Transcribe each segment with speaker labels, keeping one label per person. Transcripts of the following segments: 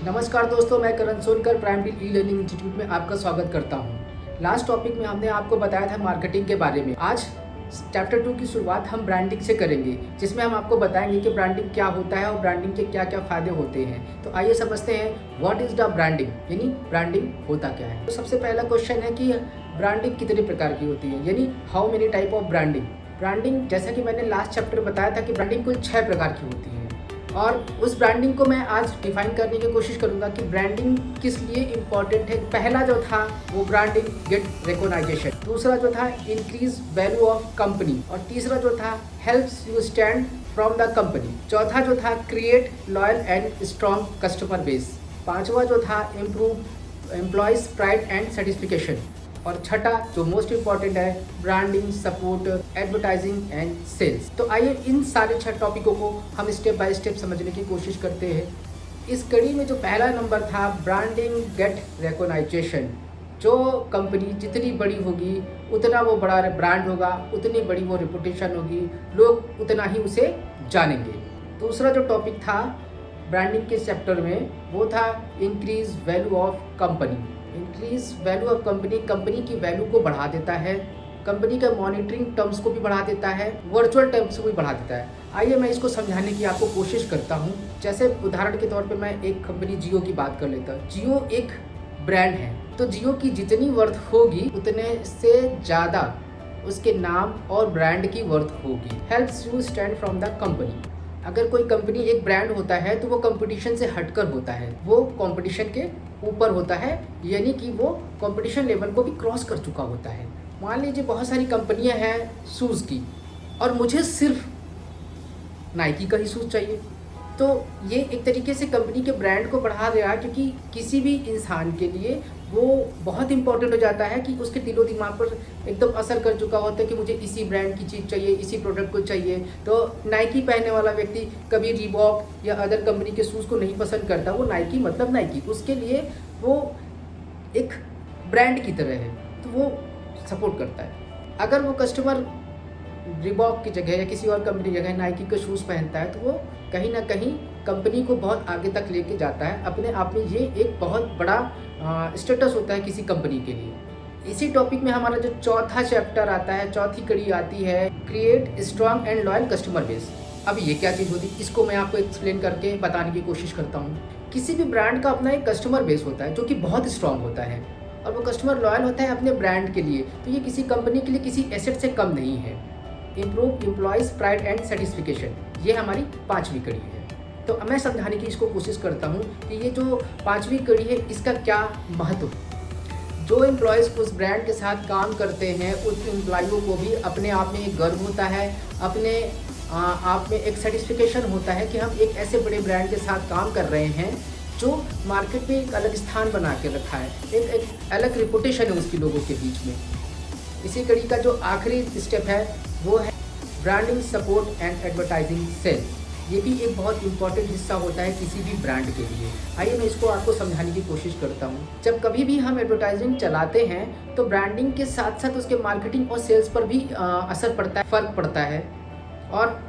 Speaker 1: नमस्कार दोस्तों, मैं Karan Sonkar primary e learning institute में आपका स्वागत करता हूं। लास्ट टॉपिक में हमने आपको बताया था मार्केटिंग के बारे में। आज चैप्टर 2 की शुरुआत हम ब्रांडिंग से करेंगे, जिसमें हम आपको बताएंगे कि ब्रांडिंग क्या होता है और ब्रांडिंग के क्या क्या फायदे होते हैं। तो आइए समझते हैं व्हाट इज़ द ब्रांडिंग, यानी ब्रांडिंग होता क्या है। तो सबसे पहला क्वेश्चन है कि ब्रांडिंग कितने प्रकार की होती है, यानी how many type of branding. Branding, जैसा कि मैंने लास्ट चैप्टर बताया था कि ब्रांडिंग कुल 6 प्रकार की होती है और उस ब्रांडिंग को मैं आज डिफाइन करने की कोशिश करूंगा कि ब्रांडिंग किस लिए इम्पोर्टेंट है। पहला जो था वो ब्रांडिंग गेट रिकॉग्नाइजेशन, दूसरा जो था इंक्रीज वैल्यू ऑफ कंपनी और तीसरा जो था helps you stand from the company, चौथा जो था create loyal and strong customer base, पांचवा जो था improve employees pride and satisfaction और छठा जो मोस्ट इम्पॉर्टेंट है branding support advertising and sales. तो आइए इन सारे 6 टॉपिकों को हम स्टेप बाय स्टेप समझने की कोशिश करते हैं। इस कड़ी में जो पहला नंबर था ब्रांडिंग गेट रिकॉग्नाइजेशन। जो कंपनी जितनी बड़ी होगी उतना वो बड़ा ब्रांड होगा, उतनी बड़ी वो रेपुटेशन होगी, लोग उतना ही उसे जानेंगे। दूसरा जो टॉपिक था ब्रांडिंग के चैप्टर में वो था increase value of company. Increase value of company company की वैल्यू को बढ़ा देता है, कंपनी के मॉनिटरिंग टर्म्स को भी बढ़ा देता है, वर्चुअल टर्म्स को भी बढ़ा देता है। आइए मैं इसको समझाने की आपको कोशिश करता हूँ। जैसे उदाहरण के तौर पे मैं एक कंपनी जियो की बात कर लेता हूँ। जियो एक ब्रांड है, तो जियो की जितनी वर्थ होगी उतने से ज़्यादा उसके नाम और ब्रांड की वर्थ होगी। Helps you stand from the company. अगर कोई कंपनी एक ब्रांड होता है तो वो कंपटीशन से हटकर होता है, वो कंपटीशन के ऊपर होता है, यानी कि वो कंपटीशन लेवल को भी क्रॉस कर चुका होता है। मान लीजिए बहुत सारी कंपनियां हैं शूज़ की और मुझे सिर्फ नाइकी का ही शूज़ चाहिए, तो ये एक तरीके से कंपनी के ब्रांड को बढ़ा दे रहा है, क्योंकि किसी भी इंसान के लिए वो बहुत इंपॉर्टेंट हो जाता है कि उसके दिलो दिमाग पर एकदम असर कर चुका होता है कि मुझे इसी ब्रांड की चीज़ चाहिए, इसी प्रोडक्ट को चाहिए। तो नाइकी पहनने वाला व्यक्ति कभी रीबॉक या अदर कंपनी के शूज़ को नहीं पसंद करता, वो नाइकी मतलब नाइकी, उसके लिए वो एक ब्रांड की तरह है, तो वो सपोर्ट करता है। अगर वो कस्टमर रिबॉक की जगह या किसी और कंपनी की जगह नाइकी का शूज़ पहनता है तो वो कहीं ना कहीं कंपनी को बहुत आगे तक लेके जाता है। अपने आप में ये एक बहुत बड़ा स्टेटस होता है किसी कंपनी के लिए। इसी टॉपिक में हमारा जो चौथा चैप्टर आता है, चौथी कड़ी आती है create strong and loyal customer base. अब ये क्या चीज़ होती है, इसको मैं आपको एक्सप्लेन करके बताने की कोशिश करता हूँ। किसी भी ब्रांड का अपना एक कस्टमर बेस होता है जो कि बहुत स्ट्रॉन्ग होता है और वो कस्टमर लॉयल होता है अपने ब्रांड के लिए, तो ये किसी कंपनी के लिए किसी एसेट से कम नहीं है। Improve employees pride and satisfaction, ये हमारी 5वीं कड़ी है। तो मैं समझाने की इसको कोशिश करता हूँ कि ये जो 5वीं कड़ी है इसका क्या महत्व है। जो एम्प्लॉयज़ उस ब्रांड के साथ काम करते हैं उस एम्प्लॉयों को भी अपने आप में एक गर्व होता है, अपने आप में एक सेटिस्फिकेशन होता है कि हम एक ऐसे बड़े ब्रांड के साथ काम कर रहे हैं जो मार्केट में एक अलग स्थान बना के रखा है, एक अलग रिपुटेशन है उसकी लोगों के बीच में। इसी कड़ी का जो आखिरी स्टेप है वो है branding support and advertising sale. ये भी एक बहुत इंपॉर्टेंट हिस्सा होता है किसी भी ब्रांड के लिए। आइए मैं इसको आपको समझाने की कोशिश करता हूँ। जब कभी भी हम एडवर्टाइजिंग चलाते हैं तो ब्रांडिंग के साथ साथ उसके मार्केटिंग और सेल्स पर भी असर पड़ता है, फ़र्क पड़ता है और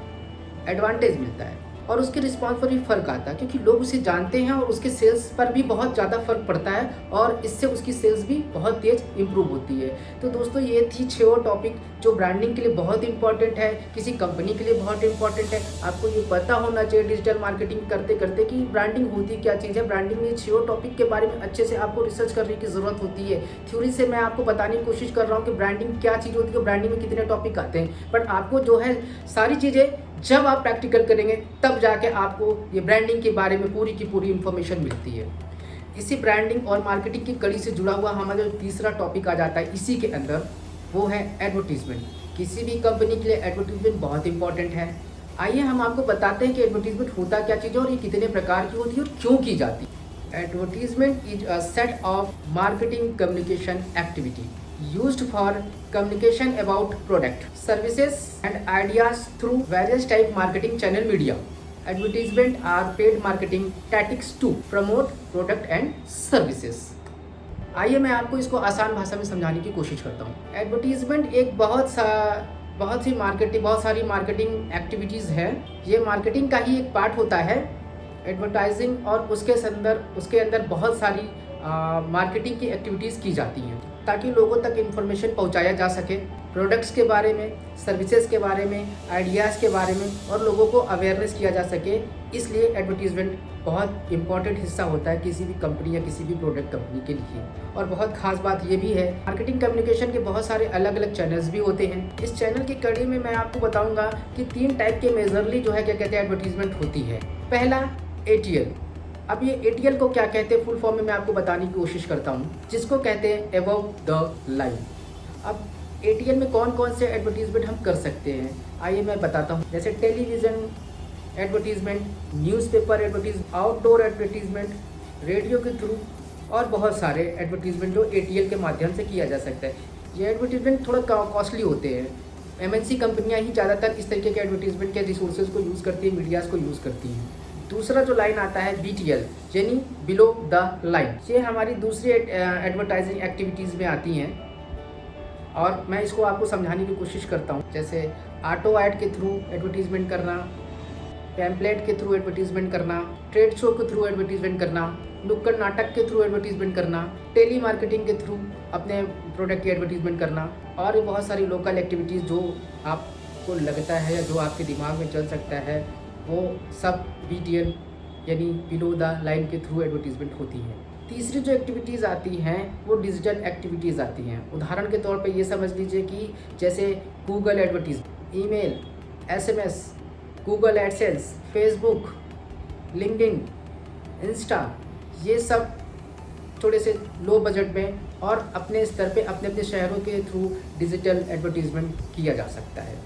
Speaker 1: एडवांटेज मिलता है और उसके रिस्पॉन्स पर भी फ़र्क आता है, क्योंकि लोग उसे जानते हैं और उसके सेल्स पर भी बहुत ज़्यादा फ़र्क पड़ता है और इससे उसकी सेल्स भी बहुत तेज़ इंप्रूव होती है। तो दोस्तों ये थी 6 टॉपिक जो ब्रांडिंग के लिए बहुत इंपॉर्टेंट है, किसी कंपनी के लिए बहुत इंपॉर्टेंट है। आपको ये पता होना चाहिए डिजिटल मार्केटिंग करते करते कि ब्रांडिंग होती क्या चीज़ है। ब्रांडिंग में 6 टॉपिक के बारे में अच्छे से आपको रिसर्च करने की ज़रूरत होती है। थ्योरी से मैं आपको बताने की कोशिश कर रहा हूँ कि ब्रांडिंग क्या चीज़ होती है, ब्रांडिंग में कितने टॉपिक आते हैं, बट आपको जो है सारी चीज़ें जब आप प्रैक्टिकल करेंगे तब जाके आपको ये ब्रांडिंग के बारे में पूरी की पूरी इन्फॉर्मेशन मिलती है। इसी ब्रांडिंग और मार्केटिंग की कड़ी से जुड़ा हुआ हमारा जो तीसरा टॉपिक आ जाता है इसी के अंदर, वो है एडवर्टीजमेंट। किसी भी कंपनी के लिए एडवर्टीजमेंट बहुत इंपॉर्टेंट है। आइए हम आपको बताते हैं कि एडवर्टीजमेंट होता क्या चीज़ है और ये कितने प्रकार की होती है और क्यों की जाती है। Advertisement is a set of marketing communication activity used for communication about product, services and ideas through various type marketing channel media. Advertisement are paid marketing tactics to promote product and services. आइए मैं आपको इसको आसान भाषा में समझाने की कोशिश करता हूँ। एडवर्टीजमेंट एक बहुत सारी मार्केटिंग एक्टिविटीज़ है। ये मार्केटिंग का ही एक पार्ट होता है एडवर्टाइजिंग और उसके अंदर बहुत सारी मार्केटिंग की एक्टिविटीज़ की जाती हैं ताकि लोगों तक इन्फॉर्मेशन पहुंचाया जा सके, प्रोडक्ट्स के बारे में, सर्विसेज के बारे में, आइडियाज़ के बारे में, और लोगों को अवेयरनेस किया जा सके। इसलिए एडवर्टीज़मेंट बहुत इंपॉर्टेंट हिस्सा होता है किसी भी कंपनी या किसी भी प्रोडक्ट कंपनी के लिए। और बहुत खास बात ये भी है, मार्केटिंग कम्युनिकेशन के बहुत सारे अलग अलग चैनल्स भी होते हैं। इस चैनल की कड़ी में मैं आपको बताऊंगा कि 3 टाइप के मेजरली जो है क्या कहते हैं एडवर्टीज़मेंट होती है। पहला ATL। अब ये ATL को क्या कहते हैं फुल फॉर्म में मैं आपको बताने की कोशिश करता हूँ, जिसको कहते हैं अबव द लाइन। अब ATL में कौन कौन से एडवर्टीज़मेंट हम कर सकते हैं, आइए मैं बताता हूँ। जैसे television advertisement, newspaper advertisement, outdoor advertisement, radio के थ्रू, और बहुत सारे एडवर्टीज़मेंट जो ATL के माध्यम से किया जा सकता है। ये एडवर्टीज़मेंट थोड़ा कॉस्टली होते हैं। MNC कंपनियाँ ही ज़्यादातर इस तरीके के एडवर्टीज़मेंट के रिसोर्सेज को यूज़ करती है, मीडियाज़ को यूज़ करती हैं। दूसरा जो लाइन आता है BTL, यानी बिलो द लाइन। ये हमारी दूसरी एडवर्टाइजिंग एक्टिविटीज़ में आती हैं और मैं इसको आपको समझाने की कोशिश करता हूँ। जैसे ऑटो ऐड के थ्रू एडवर्टीज़मेंट करना, पैम्पलेट के थ्रू एडवर्टीज़मेंट करना, ट्रेड शो के थ्रू एडवर्टीज़मेंट करना, नुक्कड़ नाटक के थ्रू एडवर्टीज़मेंट करना, टेली मार्केटिंग के थ्रू अपने प्रोडक्ट की एडवर्टीज़मेंट करना, और बहुत सारी लोकल एक्टिविटीज़ जो आपको लगता है या जो आपके दिमाग में चल सकता है, वो सब BTL यानी बिलो द लाइन के थ्रू एडवर्टीज़मेंट होती है। तीसरी जो एक्टिविटीज़ आती हैं वो डिजिटल एक्टिविटीज़ आती हैं। उदाहरण के तौर पे ये समझ लीजिए कि जैसे Google advertisement, email, SMS, Google AdSense, Facebook, LinkedIn, Insta, ये सब थोड़े से लो बजट में और अपने स्तर पे अपने अपने शहरों के थ्रू डिजिटल एडवर्टीज़मेंट किया जा सकता है।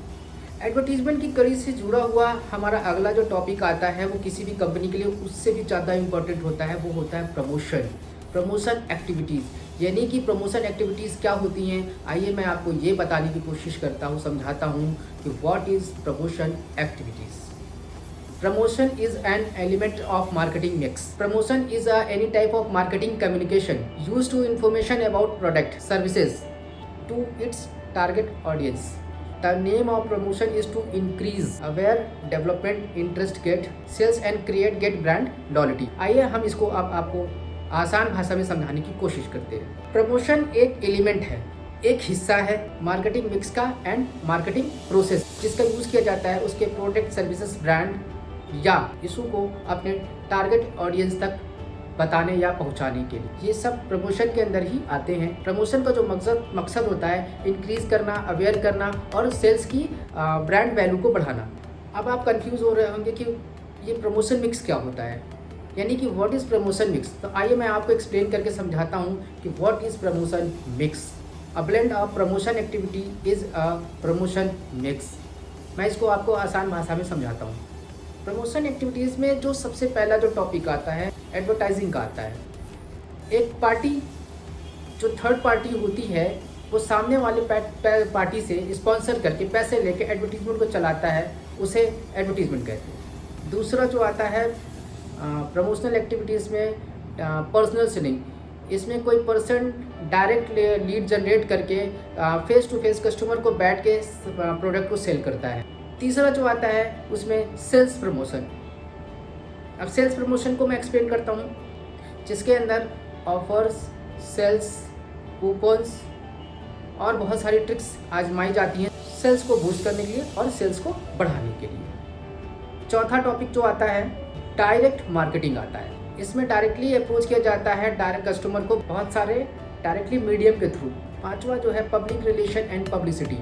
Speaker 1: एडवर्टीज़मेंट की कड़ी से जुड़ा हुआ हमारा अगला जो टॉपिक आता है वो किसी भी कंपनी के लिए उससे भी ज़्यादा इम्पोर्टेंट होता है, वो होता है प्रमोशन एक्टिविटीज़। यानी कि प्रमोशन एक्टिविटीज़ क्या होती हैं, आइए मैं आपको ये बताने की कोशिश करता हूँ, समझाता हूँ कि what is promotion activities. Promotion is an element of marketing mix. Promotion is any type of marketing communication used to information about product, services to its target audience. The name of promotion is to increase aware, development, interest, get sales and get brand loyalty. आइए हम इसको अब आपको आसान भाषा में समझाने की कोशिश करते हैं। प्रमोशन एक एलिमेंट है, एक हिस्सा है मार्केटिंग मिक्स का एंड मार्केटिंग प्रोसेस, जिसका यूज़ किया जाता है उसके प्रोडक्ट, सर्विसेज, ब्रांड या इशू को अपने टारगेट ऑडियंस तक बताने या पहुंचाने के लिए। ये सब प्रमोशन के अंदर ही आते हैं। प्रमोशन का जो मकसद होता है इंक्रीज करना, अवेयर करना और सेल्स की ब्रांड वैल्यू को बढ़ाना। अब आप कंफ्यूज हो रहे होंगे कि ये प्रमोशन मिक्स क्या होता है, यानी कि व्हाट इज़ प्रमोशन मिक्स। तो आइए मैं आपको एक्सप्लेन करके समझाता हूँ कि what is promotion mix. A blend of promotion activity is a promotion mix. मैं इसको आपको आसान भाषा में समझाता हूँ। प्रमोशन एक्टिविटीज़ में जो सबसे पहला जो टॉपिक आता है एडवर्टाइजिंग का आता है। एक पार्टी जो थर्ड पार्टी होती है वो सामने वाले पार्टी से स्पॉन्सर करके पैसे लेके एडवर्टीज़मेंट को चलाता है, उसे एडवर्टीज़मेंट कहते हैं। दूसरा जो आता है प्रमोशनल एक्टिविटीज़ में पर्सनल सेलिंग। इसमें कोई पर्सन डायरेक्ट लीड जनरेट करके फेस टू फेस कस्टमर को बैठ के प्रोडक्ट को सेल करता है। तीसरा जो आता है उसमें सेल्स प्रमोशन। अब सेल्स प्रमोशन को मैं एक्सप्लेन करता हूँ, जिसके अंदर ऑफर्स, सेल्स, कूपन्स और बहुत सारी ट्रिक्स आजमाई जाती हैं सेल्स को बूस्ट करने के लिए और सेल्स को बढ़ाने के लिए। चौथा टॉपिक जो आता है डायरेक्ट मार्केटिंग आता है। इसमें डायरेक्टली अप्रोच किया जाता है डायरेक्ट कस्टमर को बहुत सारे डायरेक्टली मीडियम के थ्रू। पांचवा जो है पब्लिक रिलेशन एंड पब्लिसिटी।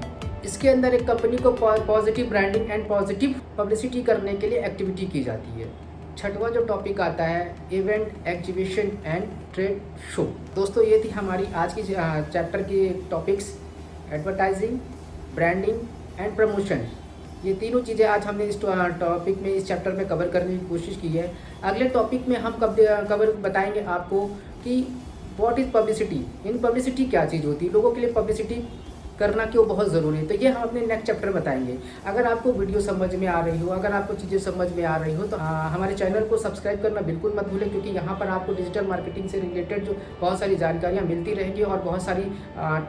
Speaker 1: इसके अंदर एक कंपनी को positive branding and positive publicity करने के लिए एक्टिविटी की जाती है। छठवां जो टॉपिक आता है event, exhibition and trade show. दोस्तों ये थी हमारी आज की चैप्टर की topics, advertising, branding and promotion. ये तीनों चीज़ें आज हमने इस टॉपिक में, इस चैप्टर में कवर करने की कोशिश की है। अगले टॉपिक में हम बताएंगे आपको कि what is publicity. In publicity क्या चीज़ होती है, लोगों के लिए पब्लिसिटी करना क्यों बहुत ज़रूरी है, तो ये हम अपने नेक्स्ट चैप्टर बताएंगे। अगर आपको वीडियो समझ में आ रही हो, अगर आपको चीज़ें समझ में आ रही हो, तो हमारे चैनल को सब्सक्राइब करना बिल्कुल मत भूलें, क्योंकि यहाँ पर आपको डिजिटल मार्केटिंग से रिलेटेड जो बहुत सारी जानकारियाँ मिलती रहेंगी और बहुत सारी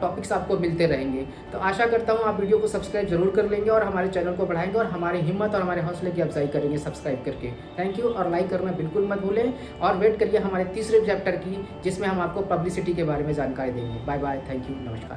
Speaker 1: टॉपिक्स आपको मिलते रहेंगे। तो आशा करता हूँ आप वीडियो को सब्सक्राइब जरूर कर लेंगे और हमारे चैनल को बढ़ाएंगे और हमारी हिम्मत और हमारे हौसले की अफजाई करेंगे सब्सक्राइब करके। थैंक यू, और लाइक करना बिल्कुल मत भूलें और वेट करिए हमारे तीसरे चैप्टर की, जिसमें हम आपको पब्लिसिटी के बारे में जानकारी देंगे। बाय बाय, थैंक यू, नमस्कार।